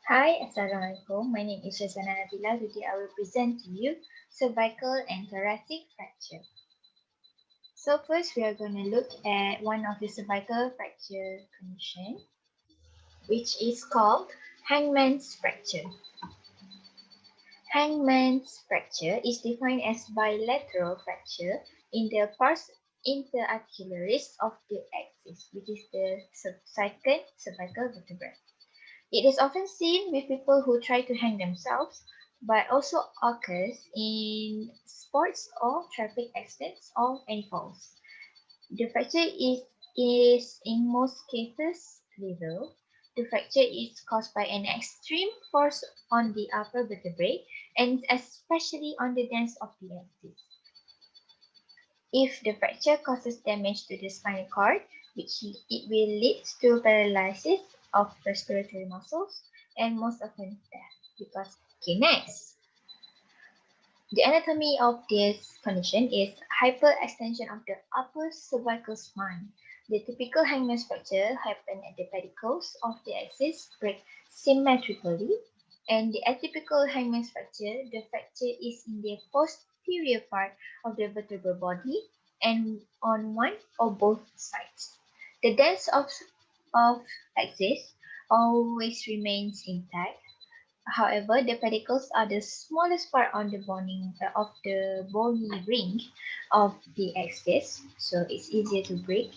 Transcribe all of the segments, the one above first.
Hi, Assalamualaikum. My name is SHAZANA. Today I will present to you cervical and thoracic fracture. So first we are going to look at one of the cervical fracture condition, which is called hangman's fracture. Hangman's fracture is defined as bilateral fracture in the pars interarticularis of the axis, which is the second cervical vertebra. It is often seen with people who try to hang themselves, but also occurs in sports or traffic accidents or any falls. The fracture is in most cases lethal. The fracture is caused by an extreme force on the upper vertebrae and especially on the dens of the axis. If the fracture causes damage to the spinal cord, it will lead to paralysis of respiratory muscles and most often death. Okay, next. The anatomy of this condition is hyperextension of the upper cervical spine. The typical hangman's fracture happens at the pedicles of the axis break symmetrically, and the atypical hangman's fracture, the fracture is in the posterior part of the vertebral body and on one or both sides. The dens of axis always remains intact. However, the pedicles are the smallest part on the of the bony ring of the axis, so it's easier to break.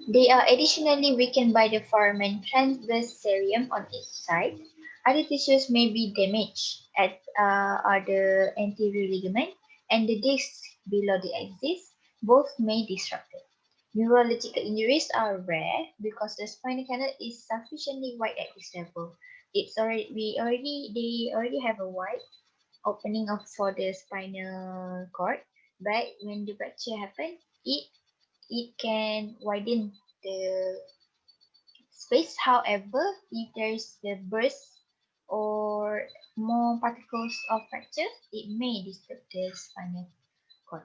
They are additionally weakened by the foramen transversarium on each side. Other tissues may be damaged, as are the anterior ligament and the disc below the axis. Both may be disrupted. Neurological injuries are rare because the spinal canal is sufficiently wide at this level. They already have a wide opening for the spinal cord, but when the fracture happens, it can widen the space. However, if there is the burst or more particles of fracture, it may disturb the spinal cord.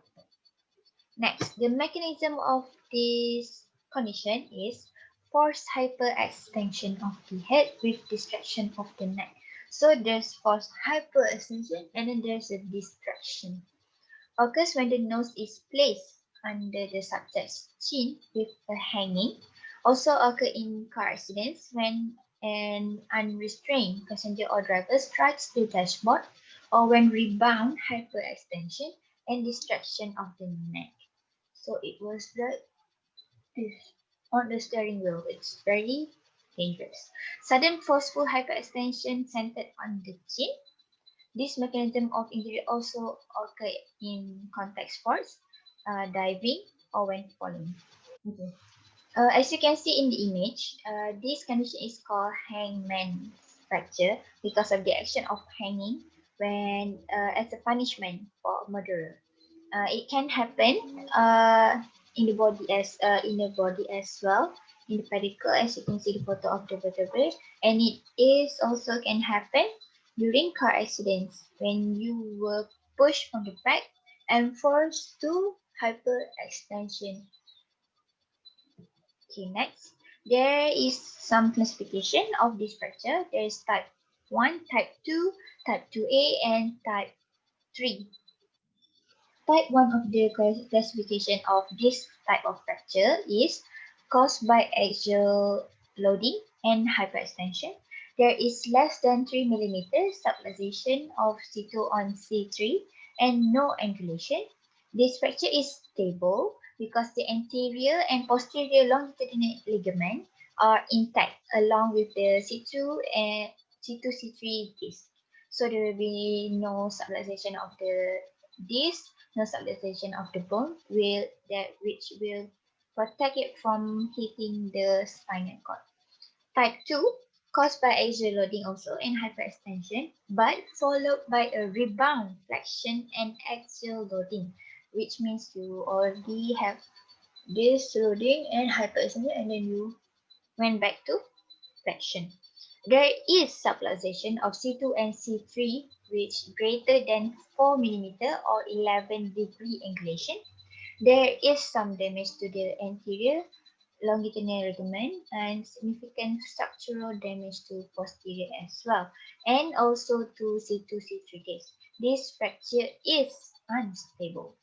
Next, the mechanism of this condition is forced hyperextension of the head with distraction of the neck. So there's forced hyperextension and then there's a distraction. Occurs when the nose is placed under the subject's chin with a hanging. Also occur in car accidents when an unrestrained passenger or driver strikes the dashboard or when rebound hyperextension and distraction of the neck. So it was this on the steering wheel. It's very dangerous. Sudden forceful hyperextension centered on the chin. This mechanism of injury also occur in contact sports, diving, or when falling. Okay. As you can see in the image, this condition is called hangman's fracture because of the action of hanging when as a punishment for a murderer. It can happen in the body as well, in the pedicle, as you can see the photo of the vertebrae, and it is also can happen during car accidents when you were pushed from the back and forced to hyperextension. Okay, next. There is some classification of this fracture. There is type 1, type 2, type 2A, and type 3. Type 1 of the classification of this type of fracture is caused by axial loading and hyperextension. There is less than 3 mm subluxation of C2 on C3 and no angulation. This fracture is stable because the anterior and posterior longitudinal ligament are intact along with the C2 and C2C3 disc. So there will be no subluxation of the disc, no subluxation of the bone which will protect it from hitting the spinal cord. Type 2, caused by axial loading also and hyperextension, but followed by a rebound flexion and axial loading, which means you already have this loading and hyperextension and then you went back to flexion. There is subluxation of C2 and C3 which greater than 4 mm or 11 degree angulation. There is some damage to the anterior longitudinal ligament, and significant structural damage to posterior as well, and also to C2, C3 disc. This fracture is unstable.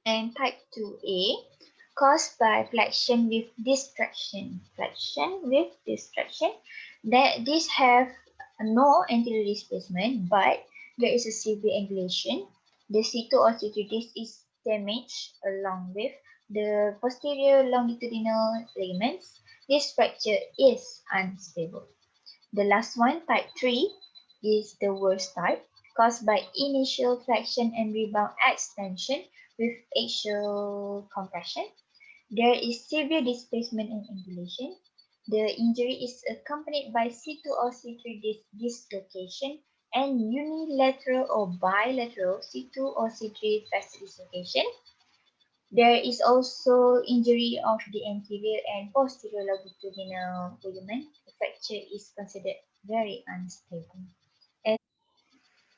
And type 2A, caused by flexion with distraction. Flexion with distraction. That these have no anterior displacement, but there is a severe angulation. The C2 or C3 disc is damaged along with the posterior longitudinal ligaments. This fracture is unstable. The last one, type 3, is the worst type, caused by initial flexion and rebound extension with axial compression. There is severe displacement and angulation. The injury is accompanied by C2 or C3 dislocation and unilateral or bilateral C2 or C3 facet dislocation. There is also injury of the anterior and posterior longitudinal ligament. The fracture is considered very unstable. And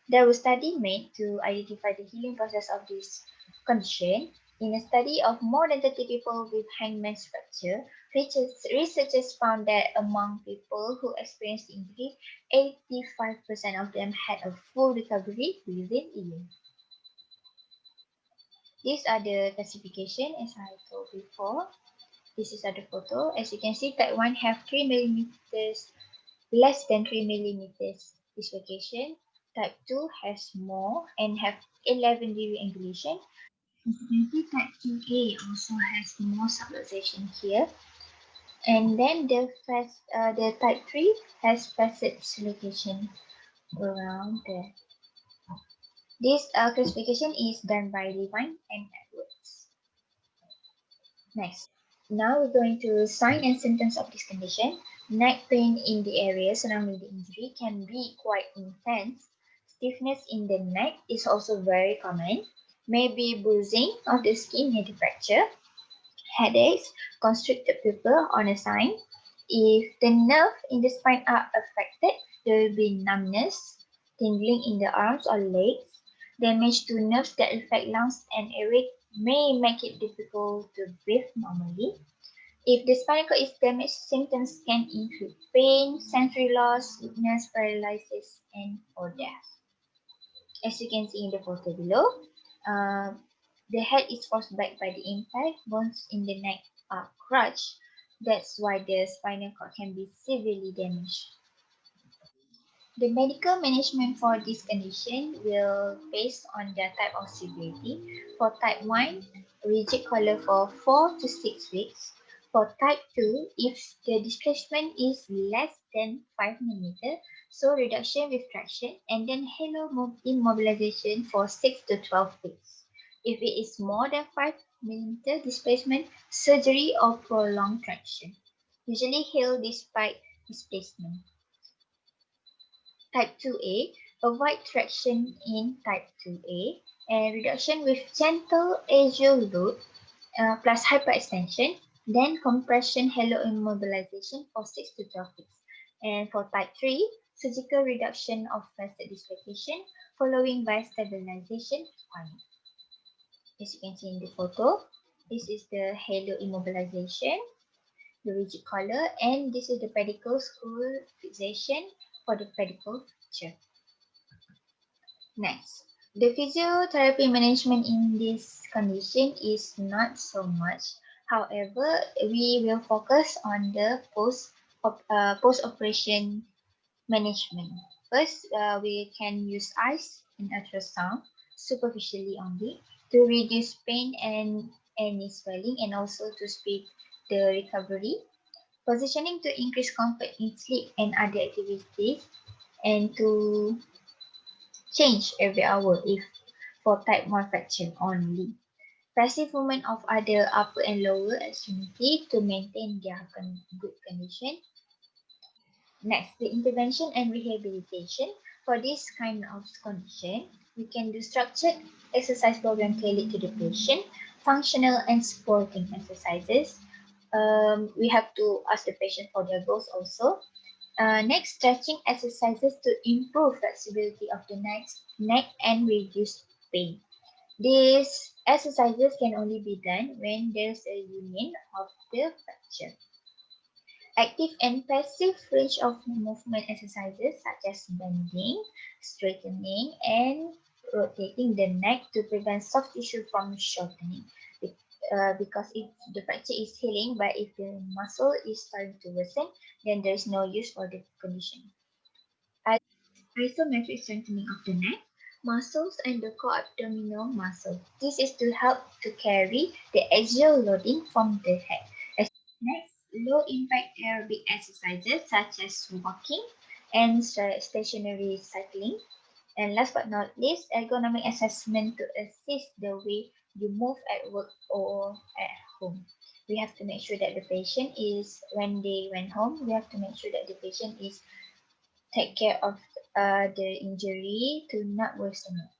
there was study made to identify the healing process of this condition. In a study of more than 30 people with hangman's fracture, researchers found that among people who experienced the injury, 85% of them had a full recovery within a year. These are the classification as I told before. This is other photo. As you can see, type 1 have 3 millimeters, less than 3 millimeters dislocation. Type 2 has more and have 11 degree angulation. As you can see, type 2A also has more subluxation here. And then the type 3 has facet dislocation around there. This classification is done by Levine and Edwards. Next. Now we're going to sign and symptoms of this condition. Neck pain in the area surrounding the injury can be quite intense. Stiffness in the neck is also very common. Maybe bruising of the skin near the fracture. Headaches, constricted pupil on a sign. If the nerve in the spine are affected, there will be numbness, tingling in the arms or legs. Damage to nerves that affect lungs and airway may make it difficult to breathe normally. If the spinal cord is damaged, symptoms can include pain, sensory loss, weakness, paralysis, and or death. As you can see in the photo below, uh, the head is forced back by the impact, bones in the neck are crushed. That's why the spinal cord can be severely damaged. The medical management for this condition will based on the type of severity. For type 1, rigid collar for 4 to 6 weeks. For type 2, if the displacement is less than 5 mm, so reduction with traction and then halo immobilization for 6 to 12 weeks. If it is more than 5 mm displacement, surgery or prolonged traction. Usually heal despite displacement. Type 2A, avoid traction in type 2A, and reduction with gentle axial load plus hyperextension, then compression halo immobilization for 6 to 12 weeks. And for type 3, surgical reduction of facet dislocation following by stabilization requirement. As you can see in the photo, this is the halo immobilization, the rigid collar, and this is the pedicle screw fixation for the pedicle fracture. Next, the physiotherapy management in this condition is not so much. However, we will focus on the post-operation management. First, we can use ice and ultrasound superficially only to reduce pain and any swelling and also to speed the recovery. Positioning to increase comfort in sleep and other activities and to change every hour if for type 1 fracture only. Passive movement of other upper and lower extremity to maintain their good condition. Next, the intervention and rehabilitation. For this kind of condition, we can do structured exercise program tailored to the patient, functional and supporting exercises. We have to ask the patient for their goals also. Next, stretching exercises to improve flexibility of the neck and reduce pain. These exercises can only be done when there's a union of the fracture. Active and passive range of movement exercises such as bending, straightening, and rotating the neck to prevent soft tissue from shortening. Because if the fracture is healing, but if the muscle is starting to worsen, then there is no use for the condition. Isometric strengthening of the neck, muscles, and the core abdominal muscle. This is to help to carry the axial loading from the head. Next, low impact aerobic exercises such as walking and stationary cycling. And last but not least, ergonomic assessment to assist the way you move at work or at home. We have to make sure that the patient is, when they went home, we have to make sure that the patient is take care of the injury to not worsen it.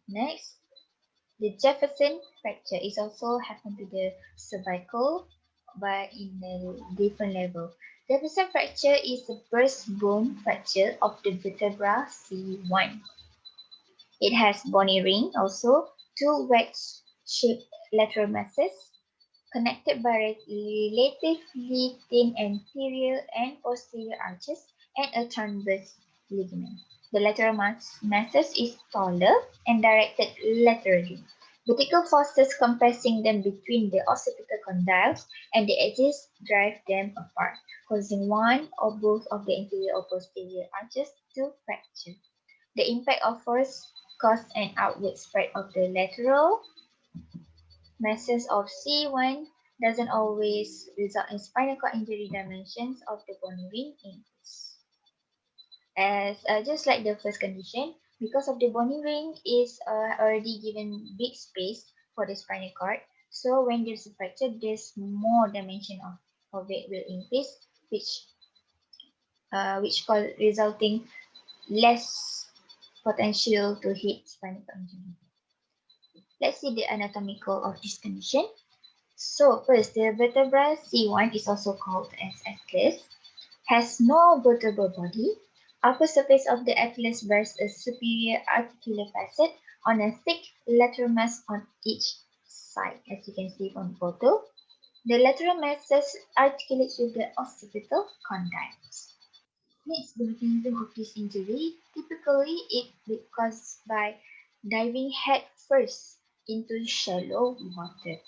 Next, the Jefferson fracture is also happen to the cervical, but in a different level. Jefferson fracture is a burst bone fracture of the vertebra C1. It has bony ring also, two wedge-shaped lateral masses connected by relatively thin anterior and posterior arches and a transverse ligament. The lateral masses is taller and directed laterally. Vertical forces compressing them between the occipital condyles and the edges drive them apart, causing one or both of the anterior or posterior arches to fracture. The impact of force caused an outward spread of the lateral masses of C1 doesn't always result in spinal cord injury. Dimensions of the bony ring increase. As just like the first condition, because of the bony ring is already given big space for the spinal cord, so when there's a fracture, there's more dimension of it will increase, which resulting less potential to hit spinal cord injury. Let's see the anatomical of this condition. So first, the vertebra C1 is also called as atlas, has no vertebral body. Upper surface of the atlas bears a superior articular facet on a thick lateral mass on each side, as you can see from the photo. The lateral masses articulate with the occipital condyles. Next, the mechanism of this injury. Typically, it is caused by diving head first into shallow water.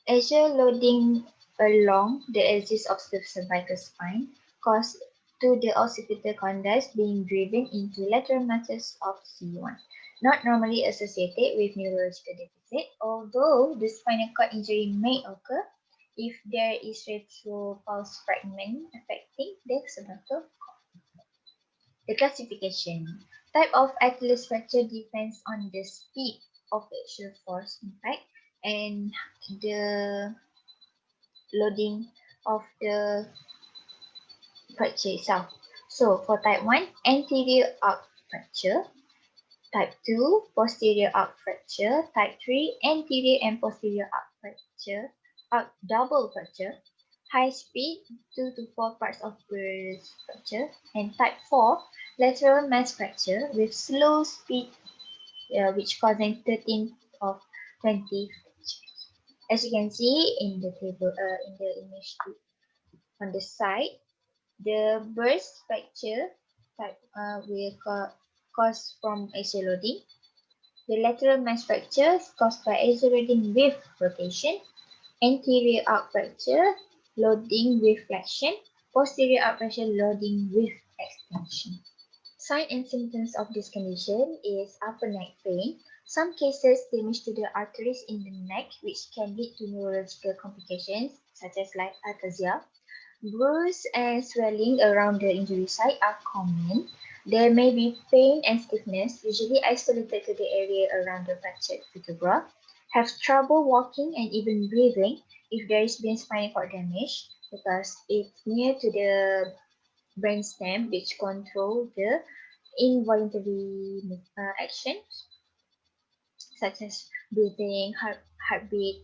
Axial loading along the edges of the cervical spine cause to the occipital condyles being driven into lateral masses of C1, not normally associated with neurological deficit, although the spinal cord injury may occur if there is retropulse fragment affecting the cervical. The classification. Type of Achilles fracture depends on the speed of axial force impact and the loading of the fracture itself. So for type 1, anterior arc fracture. Type 2, posterior arc fracture. Type 3, anterior and posterior arc fracture. Arc double fracture. High speed, 2 to 4 parts of burst fracture. And type 4, lateral mass fracture with slow speed, which causing 13 of 20 fractures. As you can see in the table, in the image on the side, the burst fracture type will cause from axial loading. The lateral mass fracture is caused by axial loading with rotation. Anterior arc fracture, loading with flexion. Posterior arc fracture, loading with extension. Signs and symptoms of this condition is upper neck pain. Some cases damage to the arteries in the neck, which can lead to neurological complications such as like ataxia. Bruise and swelling around the injury site are common. There may be pain and stiffness, usually isolated to the area around the fractured vertebra. Have trouble walking and even breathing if there is been spinal cord damage, because it's near to the brainstem, which control the involuntary actions such as breathing, heartbeat.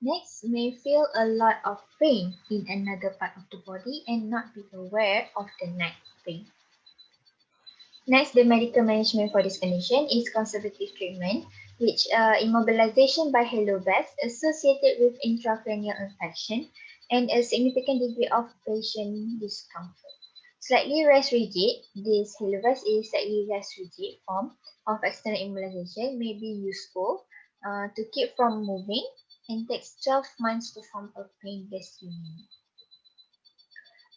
Next, may feel a lot of pain in another part of the body and not be aware of the neck pain. Next, the medical management for this condition is conservative treatment, which immobilization by halo bags associated with intracranial infection and a significant degree of patient discomfort. Slightly less rigid, this halo vest is slightly less rigid form of external immobilization may be useful to keep from moving and takes 12 months to form a pain-based unit.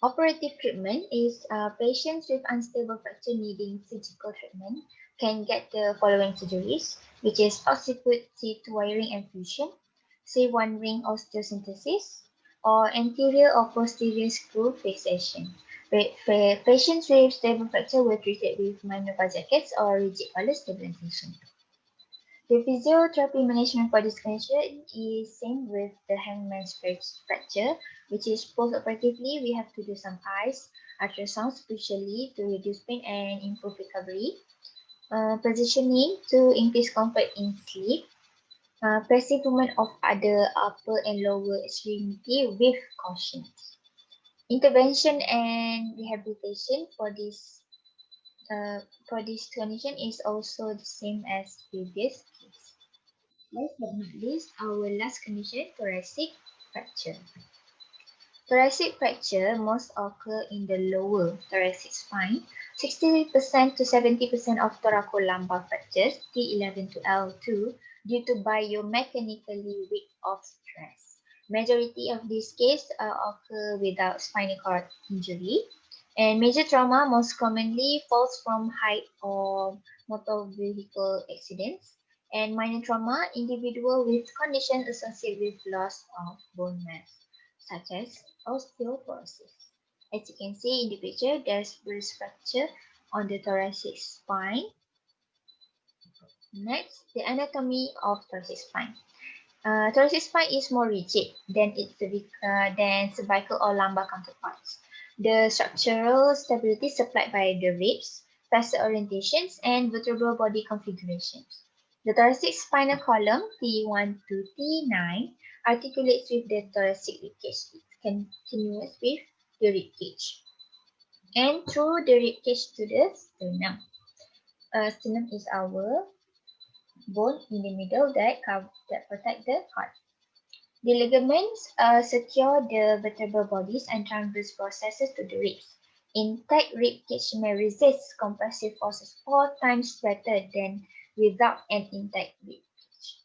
Operative treatment is patients with unstable fracture needing surgical treatment can get the following surgeries, which is occiput teeth wiring and fusion, C1 ring osteosynthesis, or anterior or posterior screw fixation. Patients with stable fracture were treated with minor jackets or rigid collar stabilization. The physiotherapy management for this condition is same with the hangman's fracture, which is post-operatively we have to do some ice, ultrasound specially to reduce pain and improve recovery, positioning to increase comfort in sleep, passive movement of other upper and lower extremity with caution. Intervention and rehabilitation for this condition is also the same as previous case. Last but not least, our last condition, thoracic fracture. Thoracic fracture most occur in the lower thoracic spine. 60% to 70% of thoracolumbar fractures, T11 to L2, due to biomechanically weak of stress. Majority of these cases occur without spinal cord injury. And major trauma most commonly falls from height or motor vehicle accidents. And minor trauma, individual with conditions associated with loss of bone mass, such as osteoporosis. As you can see in the picture, there's burst fracture on the thoracic spine. Next, the anatomy of thoracic spine. Thoracic spine is more rigid than cervical or lumbar counterparts. The structural stability supplied by the ribs, facet orientations, and vertebral body configurations. The thoracic spinal column T1 to T9 articulates with the thoracic ribcage. It's continuous with the ribcage. And through the ribcage to the sternum. Sternum is our bone in the middle that protect the heart. The ligaments secure the vertebral bodies and transverse processes to the ribs. Intact rib cage may resist compressive forces 4 times better than without an intact rib cage.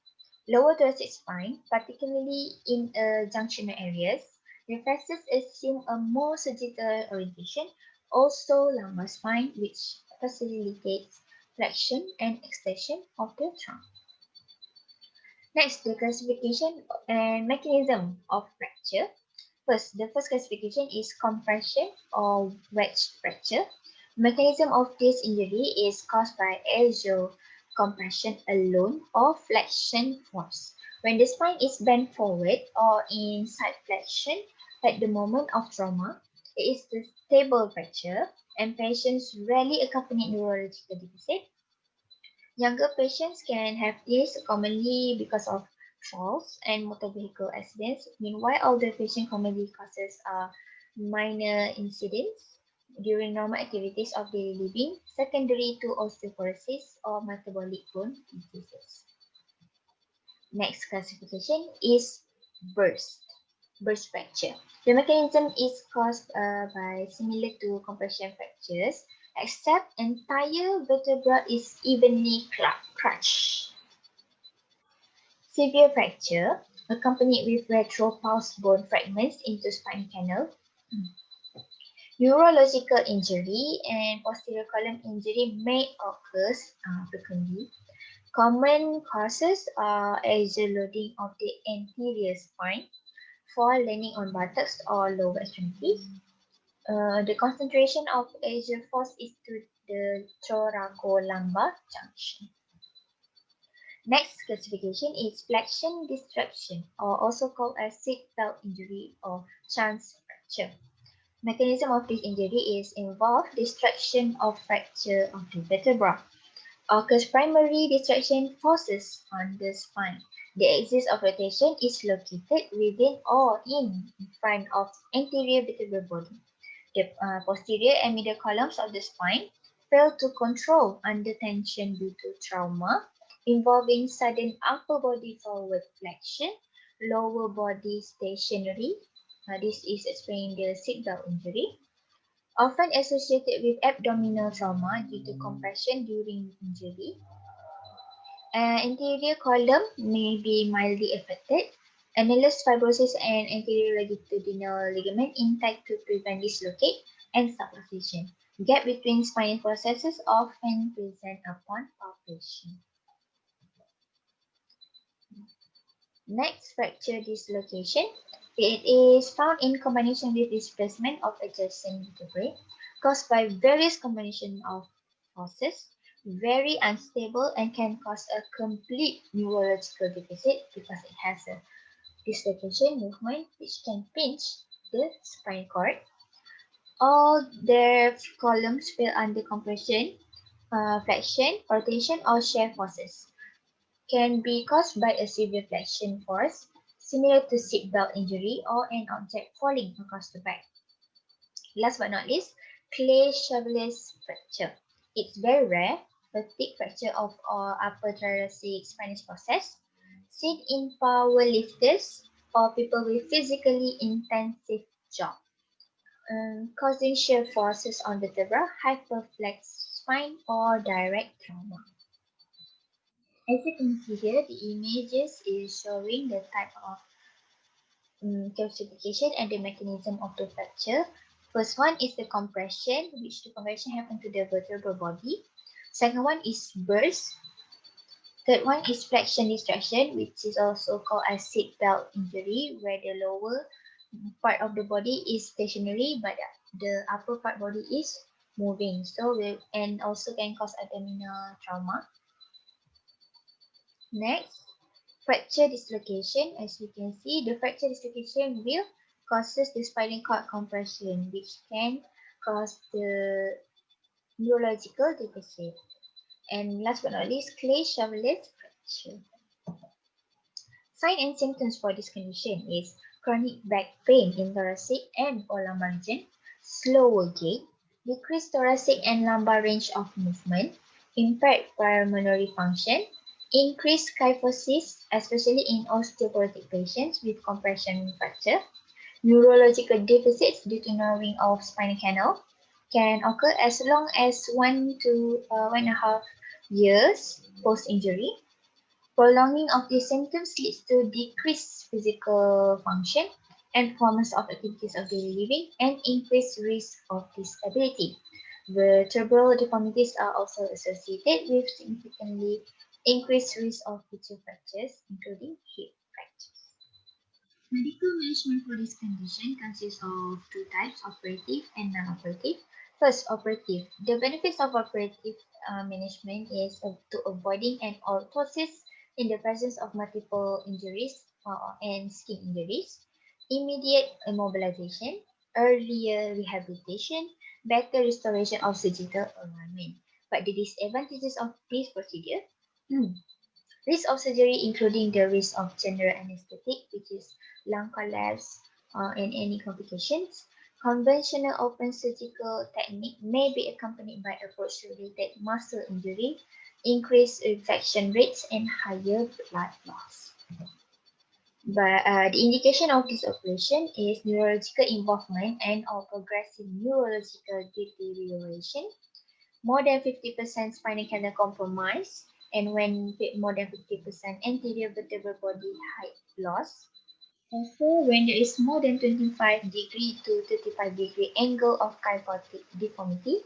Lower thoracic spine, particularly in junctional areas, reflexes assume a more sagittal orientation, also lumbar spine, which facilitates flexion and extension of the trunk. Next, the classification and mechanism of fracture. The first classification is compression or wedge fracture. Mechanism of this injury is caused by axial compression alone or flexion force. When the spine is bent forward or in side flexion at the moment of trauma, it is the stable fracture and patients rarely accompany neurological deficit. Younger patients can have this commonly because of falls and motor vehicle accidents. Meanwhile, older patients commonly causes minor incidents during normal activities of daily living, secondary to osteoporosis or metabolic bone diseases. Next classification is burst. Burst fracture. The mechanism is caused by similar to compression fractures, except entire vertebra is evenly crushed. Severe fracture, accompanied with retropulsed bone fragments into spine canal. Neurological injury and posterior column injury may occur frequently. Common causes are axial loading of the anterior spine, fall landing on buttocks or lower extremities. The concentration of axial force is to the thoracolumbar junction. Next classification is flexion distraction, or also called as seat belt injury or chance fracture. Mechanism of this injury is involved distraction of fracture of the vertebra. Occurs primary distraction forces on the spine. The axis of rotation is located within or in front of anterior vertebral body. The posterior and middle columns of the spine fail to control under tension due to trauma, involving sudden upper body forward flexion, lower body stationary. This is explaining the seatbelt injury. Often associated with abdominal trauma due to compression during injury. Anterior column may be mildly affected. Annulus fibrosis and anterior longitudinal ligament intact to prevent dislocate and subluxation. Gap between spinal processes often present upon palpation. Next, fracture dislocation. It is found in combination with displacement of adjacent vertebrae caused by various combination of forces, very unstable and can cause a complete neurological deficit because it has a dislocation movement which can pinch the spinal cord. All their columns fail under compression, flexion, rotation or shear forces. Can be caused by a severe flexion force similar to seatbelt injury or an object falling across the back. Last but not least, clay-Chevaliers fracture. It's very rare, a thick fracture of upper thoracic spinous process, seen in powerlifters or people with physically intensive job, causing shear forces on vertebra, hyperflex spine, or direct trauma. As you can see here, the images is showing the type of calcification and the mechanism of the fracture. First one is the compression, which the compression happen to the vertebral body. Second one is burst. Third one is flexion distraction, which is also called as seatbelt injury, where the lower part of the body is stationary, but the upper part body is moving. And also can cause abdominal trauma. Next, fracture dislocation. As you can see, the fracture dislocation will causes the spinal cord compression, which can cause the neurological deficit. And last but not least, clay-Chevaliers fracture. Sign and symptoms for this condition is chronic back pain in thoracic and or lumbar region, slower gait, decreased thoracic and lumbar range of movement, impaired pulmonary function, increased kyphosis, especially in osteoporotic patients with compression fracture, neurological deficits due to narrowing of spinal canal can occur as long as 1 to 1.5 years post-injury. Prolonging of these symptoms leads to decreased physical function and performance of activities of daily living and increased risk of disability. Vertebral deformities are also associated with significantly increased risk of future fractures, including hip fractures. Medical management for this condition consists of two types, operative and non-operative. First, operative. The benefits of operative management is to avoiding an orthosis in the presence of multiple injuries and skin injuries, immediate immobilization, earlier rehabilitation, better restoration of surgical alignment. But the disadvantages of this procedure, risk of surgery including the risk of general anesthetic, which is lung collapse and any complications. Conventional open surgical technique may be accompanied by approach-related muscle injury, increased infection rates, and higher blood loss. But the indication of this operation is neurological involvement and or progressive neurological deterioration, more than 50% spinal canal compromise, and when more than 50% anterior vertebral body height loss. Also, when there is more than 25° to 35° angle of kyphotic deformity,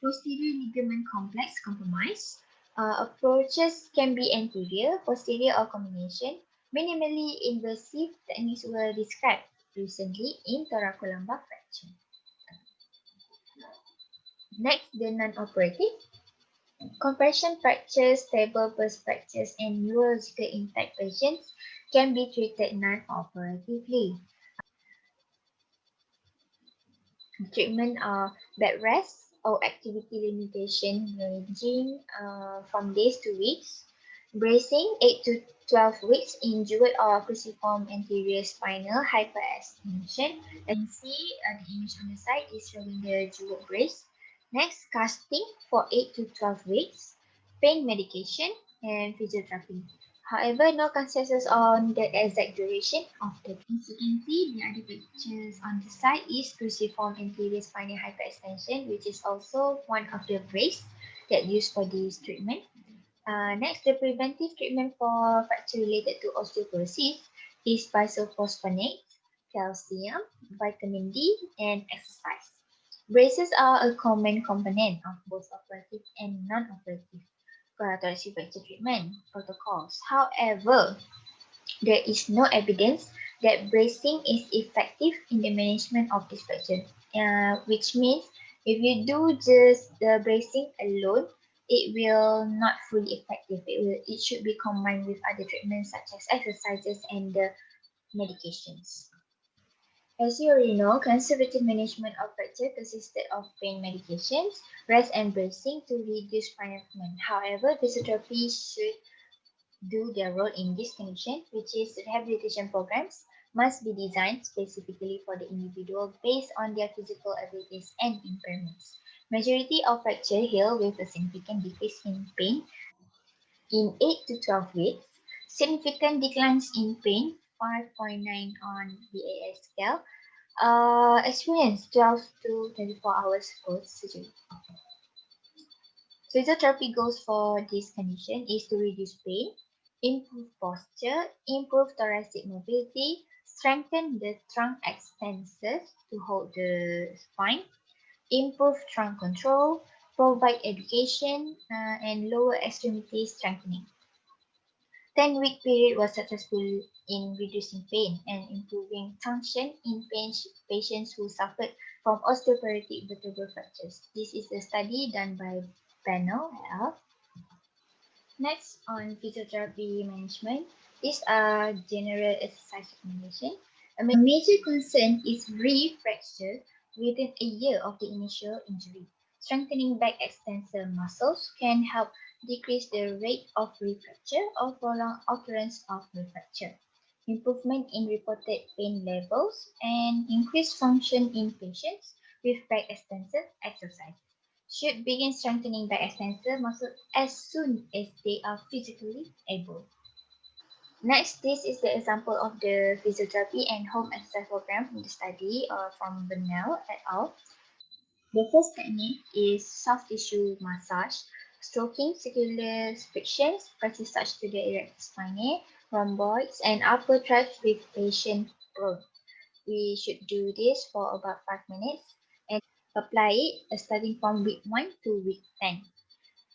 posterior ligament complex compromise. Approaches can be anterior, posterior, or combination. Minimally invasive techniques were described recently in thoracolumbar fracture. Next, the non-operative. Compression fractures, stable burst fractures, and neurological intact patients can be treated non-operatively. Treatment are bed rest or activity limitation ranging from days to weeks, bracing 8 to 12 weeks in jeweled or cruciform anterior spinal hyperextension. As you can see, the image on the side is showing the jeweled brace. Next, casting for 8 to 12 weeks, pain medication, and physiotherapy. However, no consensus on the exact duration of the treatment. As you can see, the other pictures on the side is cruciform anterior spinal hyperextension, which is also one of the brace that used for this treatment. Next, the preventive treatment for fracture related to osteoporosis is bisulfosphonates, calcium, vitamin D, and exercise. Braces are a common component of both operative and non-operative thoracic fracture treatment protocols. However, there is no evidence that bracing is effective in the management of this fracture, which means if you do just the bracing alone, it will not fully effective. It should be combined with other treatments such as exercises and the medications. As you already know, conservative management of fracture consisted of pain medications, rest and bracing to reduce spinal movement. However, physiotherapy should do their role in this condition, which is rehabilitation programs must be designed specifically for the individual based on their physical abilities and impairments. Majority of fracture heal with a significant decrease in pain in 8 to 12 weeks, significant declines in pain, 5.9 on BAS scale, experience 12 to 24 hours post-surgery. Physiotherapy goals for this condition is to reduce pain, improve posture, improve thoracic mobility, strengthen the trunk extensors to hold the spine, improve trunk control, provide education, and lower extremity strengthening. 10-week period was successful in reducing pain and improving function in patients who suffered from osteoporotic vertebral fractures. This is a study done by Panel et al. Next, on physiotherapy management, these are general exercise recommendation. A major concern is re-fracture within a year of the initial injury. Strengthening back extensor muscles can help decrease the rate of refracture or prolong occurrence of refracture. Improvement in reported pain levels and increased function in patients with back extensor exercise should begin strengthening back extensor muscle as soon as they are physically able. Next, this is the example of the physiotherapy and home exercise program from the study from Bernal et al. The first technique is soft tissue massage, stroking circular frictions, press such to the erector spinae, rhomboids, and upper tract with patient prone. We should do this for about 5 minutes and apply it starting from week 1 to week 10.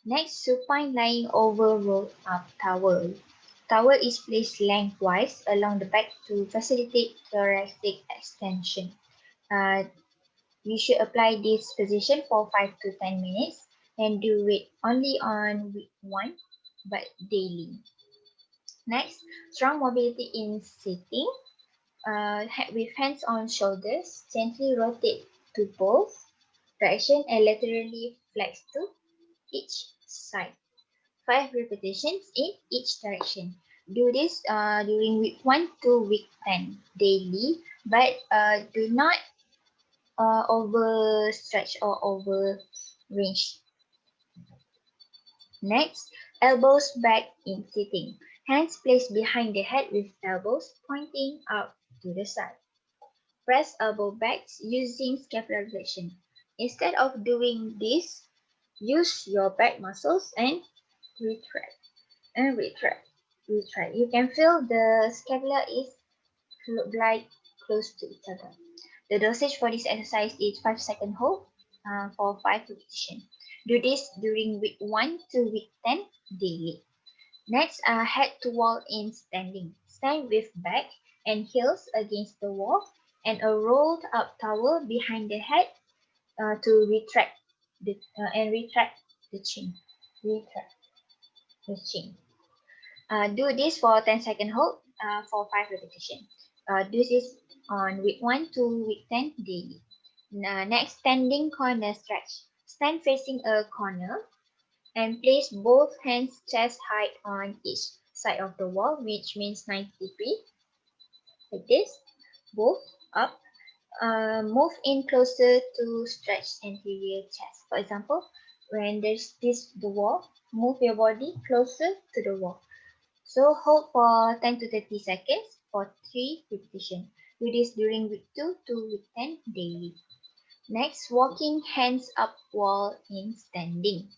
Next, supine lying over rolled up towel. Towel is placed lengthwise along the back to facilitate thoracic extension. Uh, you should apply this position for 5 to 10 minutes and do it only on week 1 but daily. Next, strong mobility in sitting. With hands on shoulders, gently rotate to both direction and laterally flex to each side. 5 repetitions in each direction. Do this during week 1 to week 10 daily, but do not overstretch or over range. Next, elbows back in sitting. Hands placed behind the head with elbows pointing out to the side. Press elbow backs using scapular flexion. Instead of doing this, use your back muscles and retract. And retract. Retract. You can feel the scapula is glide close to each other. The dosage for this exercise is 5-second hold for 5 repetitions. Do this during week 1 to week 10 daily. Next, head to wall in standing. Stand with back and heels against the wall and a rolled up towel behind the head to retract the chin. Retract the chin. Do this for 10-second hold for 5 repetitions. This is on week 1 to week 10 daily. Next, standing corner stretch. Stand facing a corner and place both hands chest height on each side of the wall, which means 90 degrees, like this, both up. Move in closer to stretch anterior chest. For example, when there's the wall, move your body closer to the wall. So hold for 10 to 30 seconds for 3 repetitions. Do this during week 2 to week 10 daily. Next, walking hands up wall in standing.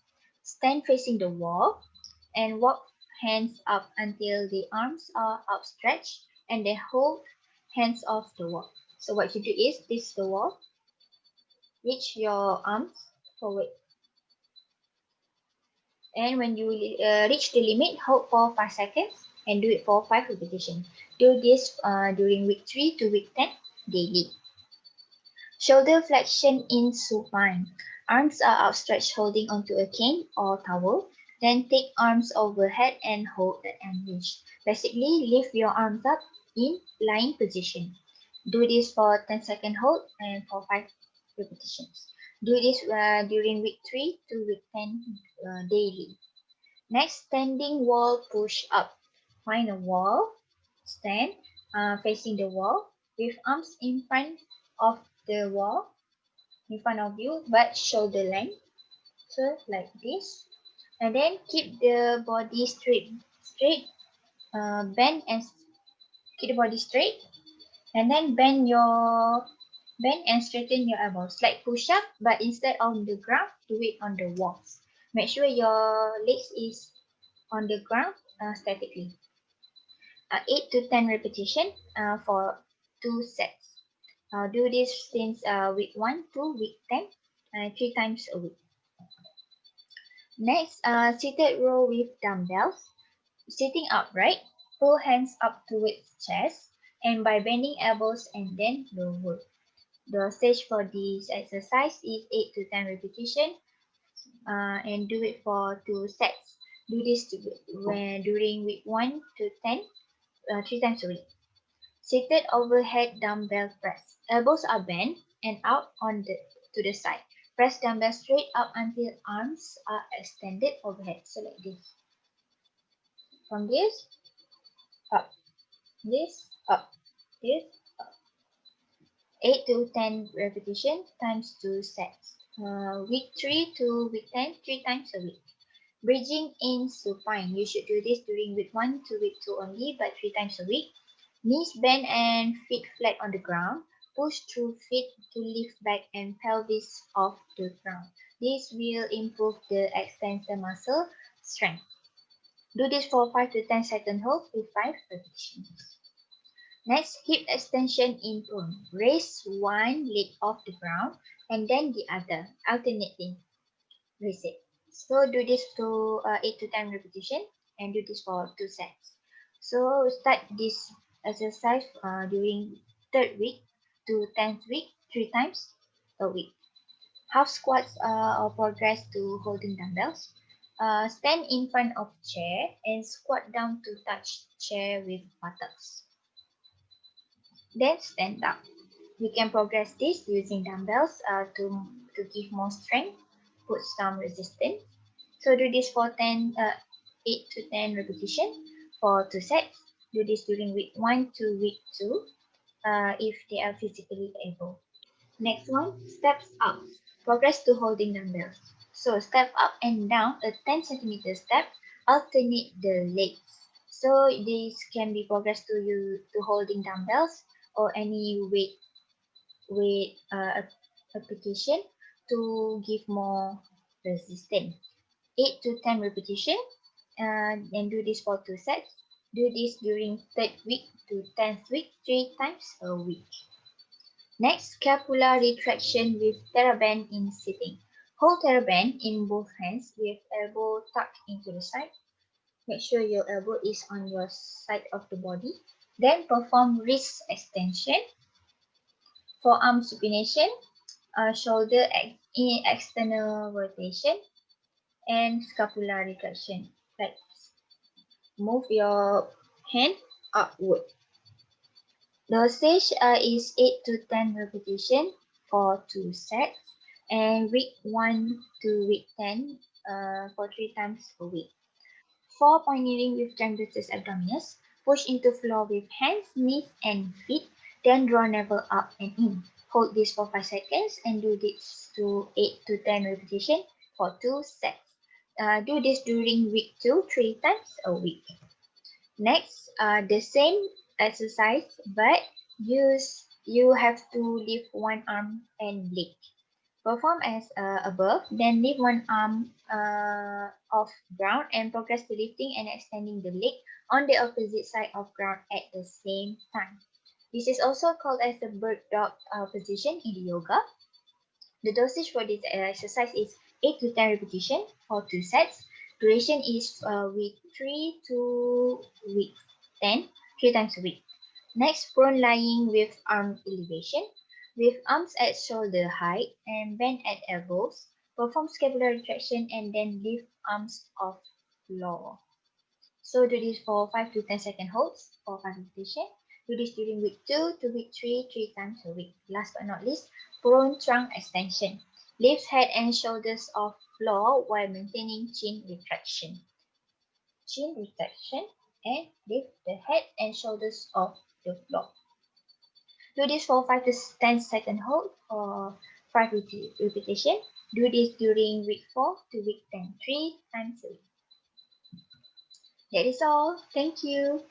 Stand facing the wall and walk hands up until the arms are outstretched and then hold hands off the wall. So what you do is, this is the wall, reach your arms forward, and when you reach the limit, hold for 5 seconds and do it for 5 repetitions. Do this during week 3 to week 10 daily. Shoulder flexion in supine. Arms are outstretched holding onto a cane or towel. Then take arms overhead and hold at end reach. Basically, lift your arms up in lying position. Do this for 10 second hold and for 5 repetitions. Do this during week 3 to week 10 daily. Next, standing wall push up. Find a wall, stand facing the wall with arms in front of the wall, in front of you, but shoulder length. So like this, and then keep the body straight, bend and keep the body straight, and then bend and straighten your elbows like push up, but instead on the ground, do it on the walls. Make sure your legs is on the ground statically. 8 to 10 repetition for 2 sets. Do this since week 1 to week 10, 3 times a week. Next, seated row with dumbbells. Sitting upright, pull hands up towards chest and by bending elbows and then lower. The stage for this exercise is 8 to 10 repetition and do it for 2 sets. Do this during week 1 to 10, 3 times a week. Seated overhead dumbbell press. Elbows are bent and out to the side. Press dumbbell straight up until arms are extended overhead. So like this. From this, up. This, up. This, up. 8 to 10 repetition times 2 sets. Week 3 to week 10, 3 times a week. Bridging in supine. You should do this during week 1 to week 2 only, but 3 times a week. Knees bend and feet flat on the ground. Push through feet to lift back and pelvis off the ground. This will improve the extensor muscle strength. Do this for 5 to 10 second hold with 5 repetitions. Next, hip extension in prone. Raise one leg off the ground and then the other, alternating. Raise it. So do this to 8 to 10 repetition and do this for 2 sets. So start this exercise during 3rd week to 10th week, 3 times a week. Half squats or progress to holding dumbbells. Stand in front of chair and squat down to touch chair with buttocks. Then stand up. You can progress this using dumbbells to give more strength, put some resistance. So do this for 8 to 10 repetition for 2 sets. Do this during week 1 to week 2 if they are physically able. Next one, steps up. Progress to holding dumbbells. So step up and down a 10 centimeter step, alternate the legs. So this can be progress to you to holding dumbbells or any weight application to give more resistance. 8 to 10 repetition and do this for 2 sets. Do this during 3rd week to 10th week, 3 times a week. Next, scapular retraction with TheraBand in sitting. Hold TheraBand in both hands with elbow tucked into the side. Make sure your elbow is on your side of the body. Then perform wrist extension, forearm supination, shoulder external rotation, and scapular retraction. Like move your hand upward. Dosage is 8 to 10 repetition for 2 sets and week 1 to week 10 for 3 times a week. For pioneering with transversus abdominis, push into floor with hands, knees and feet, then draw navel up and in. hold this for 5 seconds and do this to 8 to 10 repetition for 2 sets. Do this during week 2 3 times a week. Next, the same exercise, but you have to lift one arm and leg. Perform as above, then lift one arm off ground and progress to lifting and extending the leg on the opposite side of ground at the same time. This is also called as the bird dog position in the yoga. The dosage for this exercise is 8 to 10 repetitions for 2 sets. Duration is week 3 to week 10, 3 times a week. Next, prone lying with arm elevation. With arms at shoulder height and bend at elbows, perform scapular retraction and then lift arms off floor. So do this for 5 to 10 second holds for 5 repetitions. Do this during week 2 to week 3, 3 times a week. Last but not least, prone trunk extension. Lift head and shoulders off floor while maintaining chin retraction. Chin retraction and lift the head and shoulders off the floor. Do this for 5 to 10 second hold for 5 repetitions. Do this during week 4 to week 10, 3 times a week. That is all. Thank you.